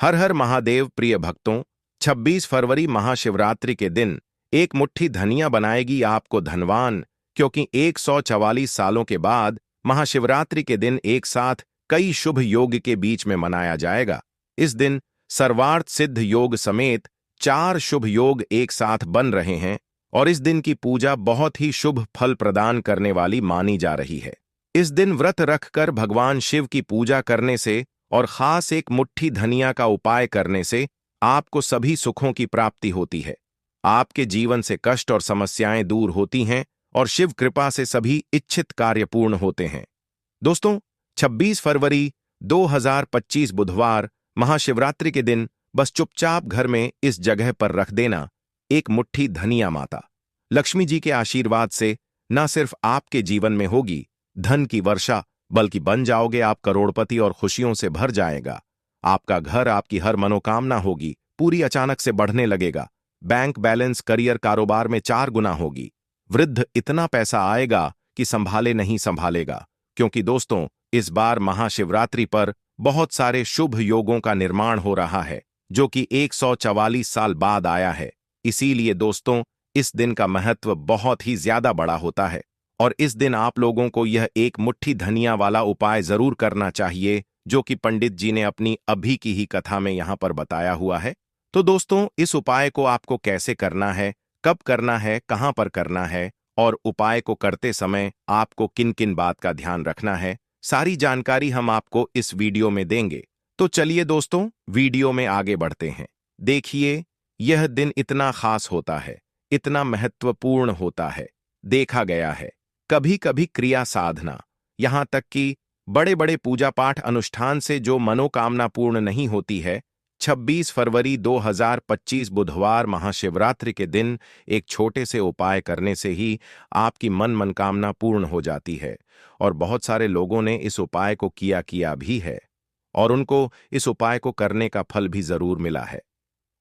हर हर महादेव प्रिय भक्तों, 26 फरवरी महाशिवरात्रि के दिन एक मुट्ठी धनिया बनाएगी आपको धनवान, क्योंकि 144 सालों के बाद महाशिवरात्रि के दिन एक साथ कई शुभ योग के बीच में मनाया जाएगा। इस दिन सर्वार्थ सिद्ध योग समेत 4 शुभ योग एक साथ बन रहे हैं और इस दिन की पूजा बहुत ही शुभ फल प्रदान करने वाली मानी जा रही है। इस दिन व्रत रखकर भगवान शिव की पूजा करने से और खास एक मुट्ठी धनिया का उपाय करने से आपको सभी सुखों की प्राप्ति होती है। आपके जीवन से कष्ट और समस्याएं दूर होती हैं और शिव कृपा से सभी इच्छित कार्य पूर्ण होते हैं। दोस्तों, 26 फरवरी 2025 बुधवार महाशिवरात्रि के दिन बस चुपचाप घर में इस जगह पर रख देना एक मुट्ठी धनिया। माता लक्ष्मी जी के आशीर्वाद से न सिर्फ आपके जीवन में होगी धन की वर्षा, बल्कि बन जाओगे आप करोड़पति और खुशियों से भर जाएगा। आपका घर, आपकी हर मनोकामना होगी पूरी अचानक से बढ़ने लगेगा। बैंक बैलेंस, करियर, कारोबार में 4 गुना होगी। वृद्ध इतना पैसा आएगा कि संभाले नहीं संभालेगा, क्योंकि दोस्तों इस बार महाशिवरात्रि पर बहुत सारे शुभ योगों का निर्माण हो रहा है, जो कि 144 साल बाद आया है। इसीलिए दोस्तों इस दिन का महत्व बहुत ही ज्यादा बड़ा होता है और इस दिन आप लोगों को यह एक मुट्ठी धनिया वाला उपाय जरूर करना चाहिए, जो कि पंडित जी ने अपनी अभी की ही कथा में यहां पर बताया हुआ है। तो दोस्तों इस उपाय को आपको कैसे करना है, कब करना है, कहां पर करना है और उपाय को करते समय आपको किन किन बात का ध्यान रखना है, सारी जानकारी हम आपको इस वीडियो में देंगे। तो चलिए दोस्तों वीडियो में आगे बढ़ते हैं। देखिए, यह दिन इतना खास होता है, इतना महत्वपूर्ण होता है। देखा गया है कभी कभी क्रिया साधना, यहां तक कि बड़े बड़े पूजा पाठ अनुष्ठान से जो मनोकामना पूर्ण नहीं होती है, 26 फरवरी 2025 बुधवार महाशिवरात्रि के दिन एक छोटे से उपाय करने से ही आपकी मनोकामना पूर्ण हो जाती है। और बहुत सारे लोगों ने इस उपाय को किया भी है और उनको इस उपाय को करने का फल भी जरूर मिला है।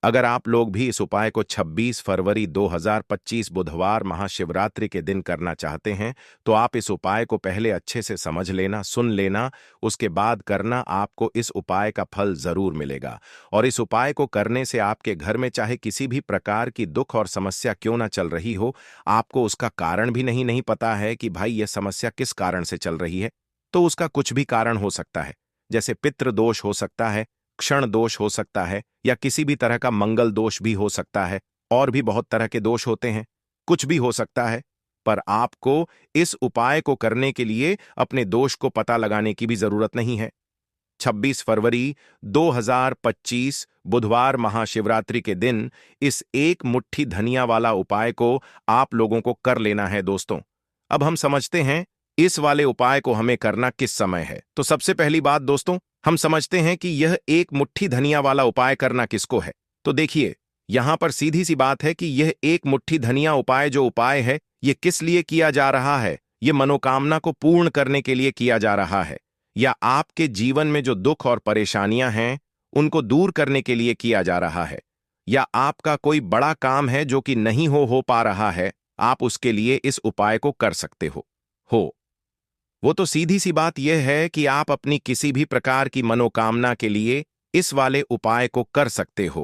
अगर आप लोग भी इस उपाय को 26 फरवरी 2025 बुधवार महाशिवरात्रि के दिन करना चाहते हैं, तो आप इस उपाय को पहले अच्छे से समझ लेना, सुन लेना, उसके बाद करना। आपको इस उपाय का फल जरूर मिलेगा और इस उपाय को करने से आपके घर में चाहे किसी भी प्रकार की दुख और समस्या क्यों ना चल रही हो, आपको उसका कारण भी नहीं पता है कि भाई यह समस्या किस कारण से चल रही है, तो उसका कुछ भी कारण हो सकता है। जैसे पितृ दोष हो सकता है, क्षण दोष हो सकता है, या किसी भी तरह का मंगल दोष भी हो सकता है। और भी बहुत तरह के दोष होते हैं, कुछ भी हो सकता है। पर आपको इस उपाय को करने के लिए अपने दोष को पता लगाने की भी जरूरत नहीं है। 26 फरवरी 2025 बुधवार महाशिवरात्रि के दिन इस एक मुट्ठी धनिया वाला उपाय को आप लोगों को कर लेना है। दोस्तों अब हम समझते हैं इस वाले उपाय को हमें करना किस समय है। तो सबसे पहली बात दोस्तों, हम समझते हैं कि यह एक मुट्ठी धनिया वाला उपाय करना किसको है। तो देखिए, यहां पर सीधी सी बात है कि यह एक मुट्ठी धनिया उपाय जो उपाय है, यह किस लिए किया जा रहा है। यह मनोकामना को पूर्ण करने के लिए किया जा रहा है, या आपके जीवन में जो दुख और परेशानियां हैं उनको दूर करने के लिए किया जा रहा है, या आपका कोई बड़ा काम है जो कि नहीं हो पा रहा है, आप उसके लिए इस उपाय को कर सकते हो। वो तो सीधी सी बात यह है कि आप अपनी किसी भी प्रकार की मनोकामना के लिए इस वाले उपाय को कर सकते हो।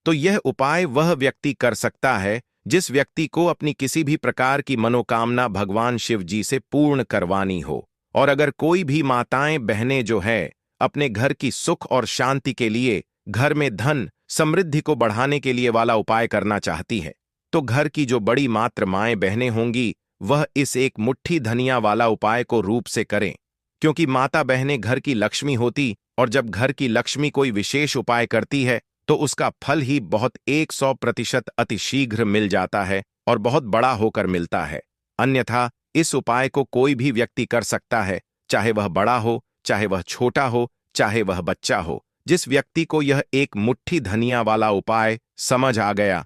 तो यह उपाय वह व्यक्ति कर सकता है जिस व्यक्ति को अपनी किसी भी प्रकार की मनोकामना भगवान शिव जी से पूर्ण करवानी हो। और अगर कोई भी माताएं बहनें जो है अपने घर की सुख और शांति के लिए, घर में धन समृद्धि को बढ़ाने के लिए वाला उपाय करना चाहती है, तो घर की जो बड़ी मात्र माएं बहनें होंगी वह इस एक मुट्ठी धनिया वाला उपाय को रूप से करें, क्योंकि माता बहनें घर की लक्ष्मी होती और जब घर की लक्ष्मी कोई विशेष उपाय करती है तो उसका फल ही बहुत 100% अति शीघ्र मिल जाता है और बहुत बड़ा होकर मिलता है। अन्यथा इस उपाय को कोई भी व्यक्ति कर सकता है, चाहे वह बड़ा हो, चाहे वह छोटा हो, चाहे वह बच्चा हो। जिस व्यक्ति को यह एक मुट्ठी धनिया वाला उपाय समझ आ गया,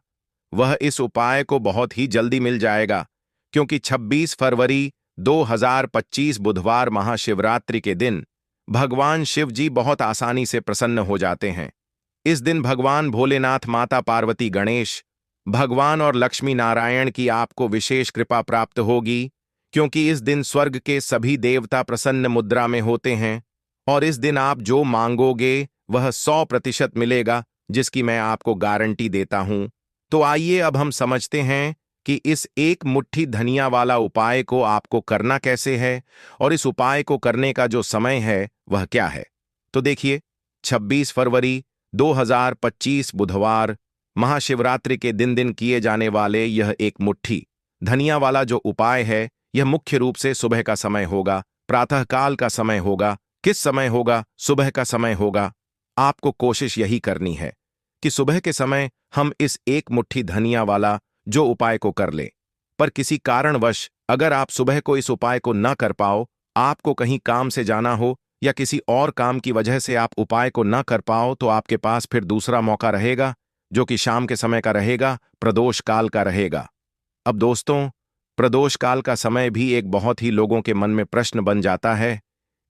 वह इस उपाय को बहुत ही जल्दी मिल जाएगा, क्योंकि 26 फरवरी 2025 बुधवार महाशिवरात्रि के दिन भगवान शिव जी बहुत आसानी से प्रसन्न हो जाते हैं। इस दिन भगवान भोलेनाथ, माता पार्वती, गणेश भगवान और लक्ष्मी नारायण की आपको विशेष कृपा प्राप्त होगी, क्योंकि इस दिन स्वर्ग के सभी देवता प्रसन्न मुद्रा में होते हैं और इस दिन आप जो मांगोगे वह 100% मिलेगा, जिसकी मैं आपको गारंटी देता हूं। तो आइए अब हम समझते हैं कि इस एक मुट्ठी धनिया वाला उपाय को आपको करना कैसे है और इस उपाय को करने का जो समय है वह क्या है। तो देखिए, 26 फरवरी 2025 बुधवार महाशिवरात्रि के दिन किए जाने वाले यह एक मुट्ठी धनिया वाला जो उपाय है, यह मुख्य रूप से सुबह का समय होगा, प्रातःकाल का समय होगा। किस समय होगा? सुबह का समय होगा। आपको कोशिश यही करनी है कि सुबह के समय हम इस एक मुट्ठी धनिया वाला जो उपाय को कर लें। पर किसी कारणवश अगर आप सुबह को इस उपाय को न कर पाओ, आपको कहीं काम से जाना हो या किसी और काम की वजह से आप उपाय को न कर पाओ, तो आपके पास फिर दूसरा मौका रहेगा, जो कि शाम के समय का रहेगा, प्रदोष काल का रहेगा। अब दोस्तों, प्रदोष काल का समय भी एक बहुत ही लोगों के मन में प्रश्न बन जाता है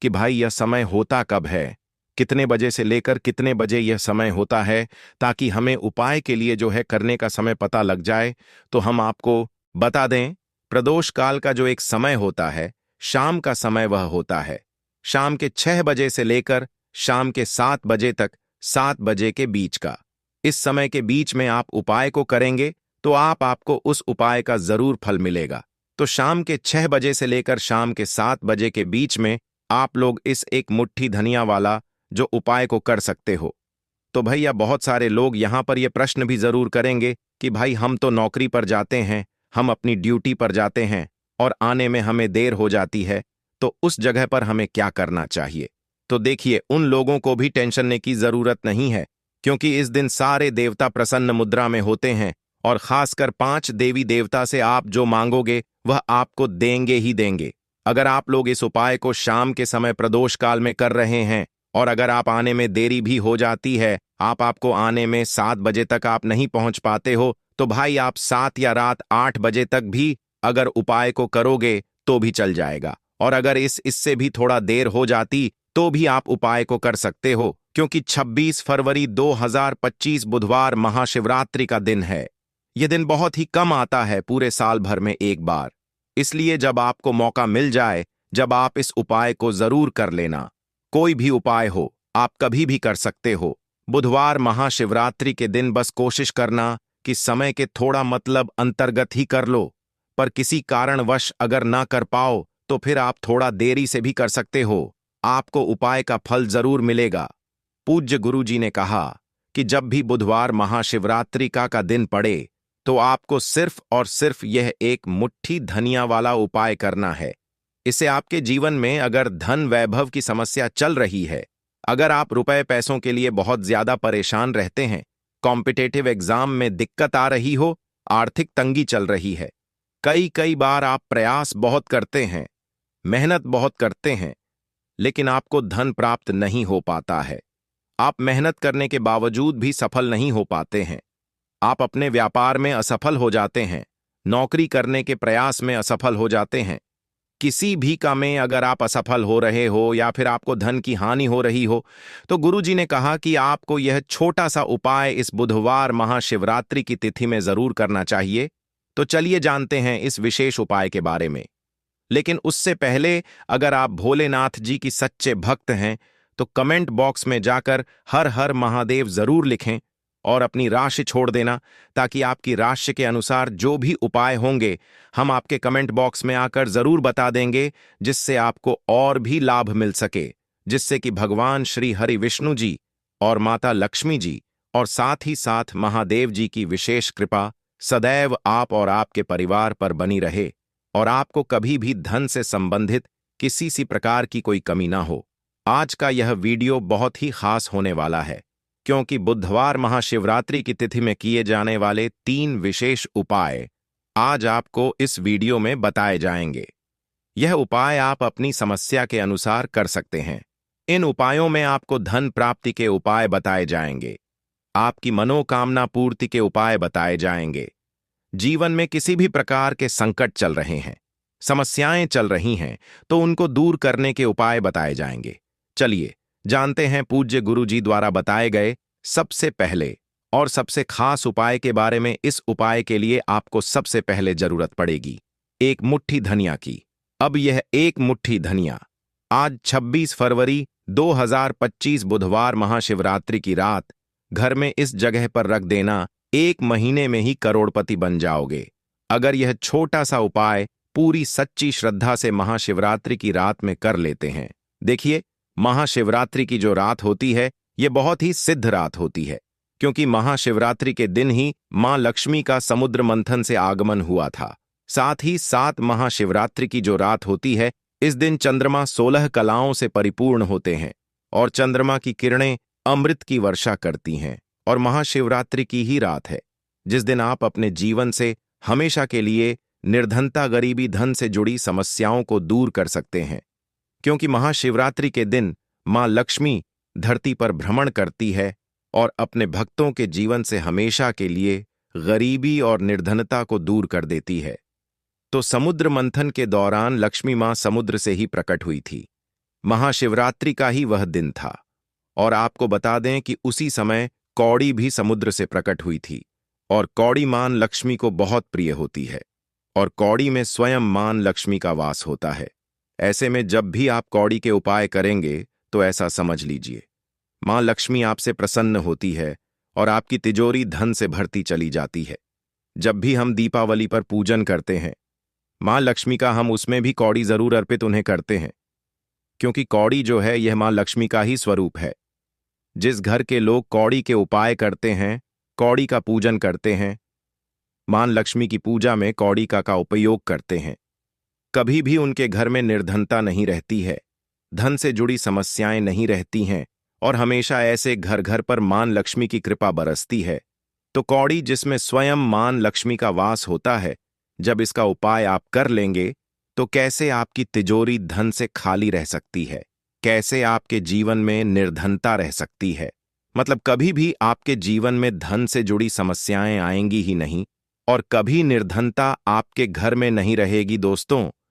कि भाई यह समय होता कब है, कितने बजे से लेकर कितने बजे यह समय होता है, ताकि हमें उपाय के लिए जो है करने का समय पता लग जाए। तो हम आपको बता दें, प्रदोष काल का जो एक समय होता है, शाम का समय वह होता है शाम के 6 बजे से लेकर शाम के 7 बजे तक, 7 बजे के बीच का। इस समय के बीच में आप उपाय को करेंगे तो आपको उस उपाय का जरूर फल मिलेगा। तो शाम के 6 बजे से लेकर शाम के 7 बजे के बीच में आप लोग इस एक मुट्ठी धनिया वाला जो उपाय को कर सकते हो। तो भैया, बहुत सारे लोग यहां पर यह प्रश्न भी जरूर करेंगे कि भाई हम तो नौकरी पर जाते हैं, हम अपनी ड्यूटी पर जाते हैं और आने में हमें देर हो जाती है, तो उस जगह पर हमें क्या करना चाहिए। तो देखिए, उन लोगों को भी टेंशन लेने की जरूरत नहीं है, क्योंकि इस दिन सारे देवता प्रसन्न मुद्रा में होते हैं और खासकर 5 देवी देवता से आप जो मांगोगे वह आपको देंगे ही देंगे। अगर आप लोग इस उपाय को शाम के समय प्रदोष काल में कर रहे हैं और अगर आप आने में देरी भी हो जाती है, आपको आने में 7 बजे तक आप नहीं पहुंच पाते हो, तो भाई आप 7 या रात 8 बजे तक भी अगर उपाय को करोगे तो भी चल जाएगा। और अगर इससे भी थोड़ा देर हो जाती तो भी आप उपाय को कर सकते हो, क्योंकि 26 फरवरी 2025 बुधवार महाशिवरात्रि का दिन है। यह दिन बहुत ही कम आता है, पूरे साल भर में एक बार। इसलिए जब आपको मौका मिल जाए, जब आप इस उपाय को जरूर कर लेना। कोई भी उपाय हो, आप कभी भी कर सकते हो। बुधवार महाशिवरात्रि के दिन बस कोशिश करना कि समय के थोड़ा मतलब अंतर्गत ही कर लो। पर किसी कारणवश अगर ना कर पाओ तो फिर आप थोड़ा देरी से भी कर सकते हो, आपको उपाय का फल जरूर मिलेगा। पूज्य गुरुजी ने कहा कि जब भी बुधवार महाशिवरात्रि का दिन पड़े तो आपको सिर्फ और सिर्फ यह एक मुट्ठी धनिया वाला उपाय करना है। इससे आपके जीवन में अगर धन वैभव की समस्या चल रही है, अगर आप रुपए पैसों के लिए बहुत ज्यादा परेशान रहते हैं, कॉम्पिटेटिव एग्जाम में दिक्कत आ रही हो, आर्थिक तंगी चल रही है, कई बार आप प्रयास बहुत करते हैं, मेहनत बहुत करते हैं, लेकिन आपको धन प्राप्त नहीं हो पाता है, आप मेहनत करने के बावजूद भी सफल नहीं हो पाते हैं, आप अपने व्यापार में असफल हो जाते हैं, नौकरी करने के प्रयास में असफल हो जाते हैं, किसी भी काम में अगर आप असफल हो रहे हो या फिर आपको धन की हानि हो रही हो, तो गुरुजी ने कहा कि आपको यह छोटा सा उपाय इस बुधवार महाशिवरात्रि की तिथि में जरूर करना चाहिए। तो चलिए जानते हैं इस विशेष उपाय के बारे में। लेकिन उससे पहले, अगर आप भोलेनाथ जी की सच्चे भक्त हैं तो कमेंट बॉक्स में जाकर हर हर महादेव जरूर लिखें और अपनी राशि छोड़ देना, ताकि आपकी राशि के अनुसार जो भी उपाय होंगे हम आपके कमेंट बॉक्स में आकर जरूर बता देंगे, जिससे आपको और भी लाभ मिल सके, जिससे कि भगवान श्री हरि विष्णु जी और माता लक्ष्मी जी और साथ ही साथ महादेव जी की विशेष कृपा सदैव आप और आपके परिवार पर बनी रहे और आपको कभी भी धन से संबंधित किसी सी प्रकार की कोई कमी ना हो। आज का यह वीडियो बहुत ही खास होने वाला है, क्योंकि बुधवार महाशिवरात्रि की तिथि में किए जाने वाले 3 विशेष उपाय आज आपको इस वीडियो में बताए जाएंगे। यह उपाय आप अपनी समस्या के अनुसार कर सकते हैं। इन उपायों में आपको धन प्राप्ति के उपाय बताए जाएंगे, आपकी मनोकामना पूर्ति के उपाय बताए जाएंगे। जीवन में किसी भी प्रकार के संकट चल रहे हैं, समस्याएं चल रही हैं, तो उनको दूर करने के उपाय बताए जाएंगे। चलिए जानते हैं पूज्य गुरु जी द्वारा बताए गए सबसे पहले और सबसे खास उपाय के बारे में। इस उपाय के लिए आपको सबसे पहले जरूरत पड़ेगी एक मुट्ठी धनिया की। अब यह एक मुट्ठी धनिया आज 26 फरवरी 2025 बुधवार महाशिवरात्रि की रात घर में इस जगह पर रख देना, 1 महीने में ही करोड़पति बन जाओगे। अगर यह छोटा सा उपाय पूरी सच्ची श्रद्धा से महाशिवरात्रि की रात में कर लेते हैं। देखिए, महाशिवरात्रि की जो रात होती है, ये बहुत ही सिद्ध रात होती है, क्योंकि महाशिवरात्रि के दिन ही मां लक्ष्मी का समुद्र मंथन से आगमन हुआ था। साथ ही साथ महाशिवरात्रि की जो रात होती है, इस दिन चंद्रमा 16 कलाओं से परिपूर्ण होते हैं और चंद्रमा की किरणें अमृत की वर्षा करती हैं। और महाशिवरात्रि की ही रात है जिस दिन आप अपने जीवन से हमेशा के लिए निर्धनता, गरीबी, धन से जुड़ी समस्याओं को दूर कर सकते हैं, क्योंकि महाशिवरात्रि के दिन मां लक्ष्मी धरती पर भ्रमण करती है और अपने भक्तों के जीवन से हमेशा के लिए गरीबी और निर्धनता को दूर कर देती है। तो समुद्र मंथन के दौरान लक्ष्मी मां समुद्र से ही प्रकट हुई थी। महाशिवरात्रि का ही वह दिन था। और आपको बता दें कि उसी समय कौड़ी भी समुद्र से प्रकट हुई थी और कौड़ी मां लक्ष्मी को बहुत प्रिय होती है और कौड़ी में स्वयं मां लक्ष्मी का वास होता है। ऐसे में जब भी आप कौड़ी के उपाय करेंगे तो ऐसा समझ लीजिए, मां लक्ष्मी आपसे प्रसन्न होती है और आपकी तिजोरी धन से भरती चली जाती है। जब भी हम दीपावली पर पूजन करते हैं मां लक्ष्मी का, हम उसमें भी कौड़ी जरूर अर्पित उन्हें करते हैं, क्योंकि कौड़ी जो है यह मां लक्ष्मी का ही स्वरूप है। जिस घर के लोग कौड़ी के उपाय करते हैं, कौड़ी का पूजन करते हैं, मां लक्ष्मी की पूजा में कौड़ी का उपयोग करते हैं, कभी भी उनके घर में निर्धनता नहीं रहती है, धन से जुड़ी समस्याएं नहीं रहती हैं और हमेशा ऐसे घर घर पर मां लक्ष्मी की कृपा बरसती है। तो कौड़ी जिसमें स्वयं मां लक्ष्मी का वास होता है, जब इसका उपाय आप कर लेंगे तो कैसे आपकी तिजोरी धन से खाली रह सकती है, कैसे आपके जीवन में निर्धनता रह सकती है। मतलब कभी भी आपके जीवन में धन से जुड़ी समस्याएं आएंगी ही नहीं और कभी निर्धनता आपके घर में नहीं रहेगी दोस्तों।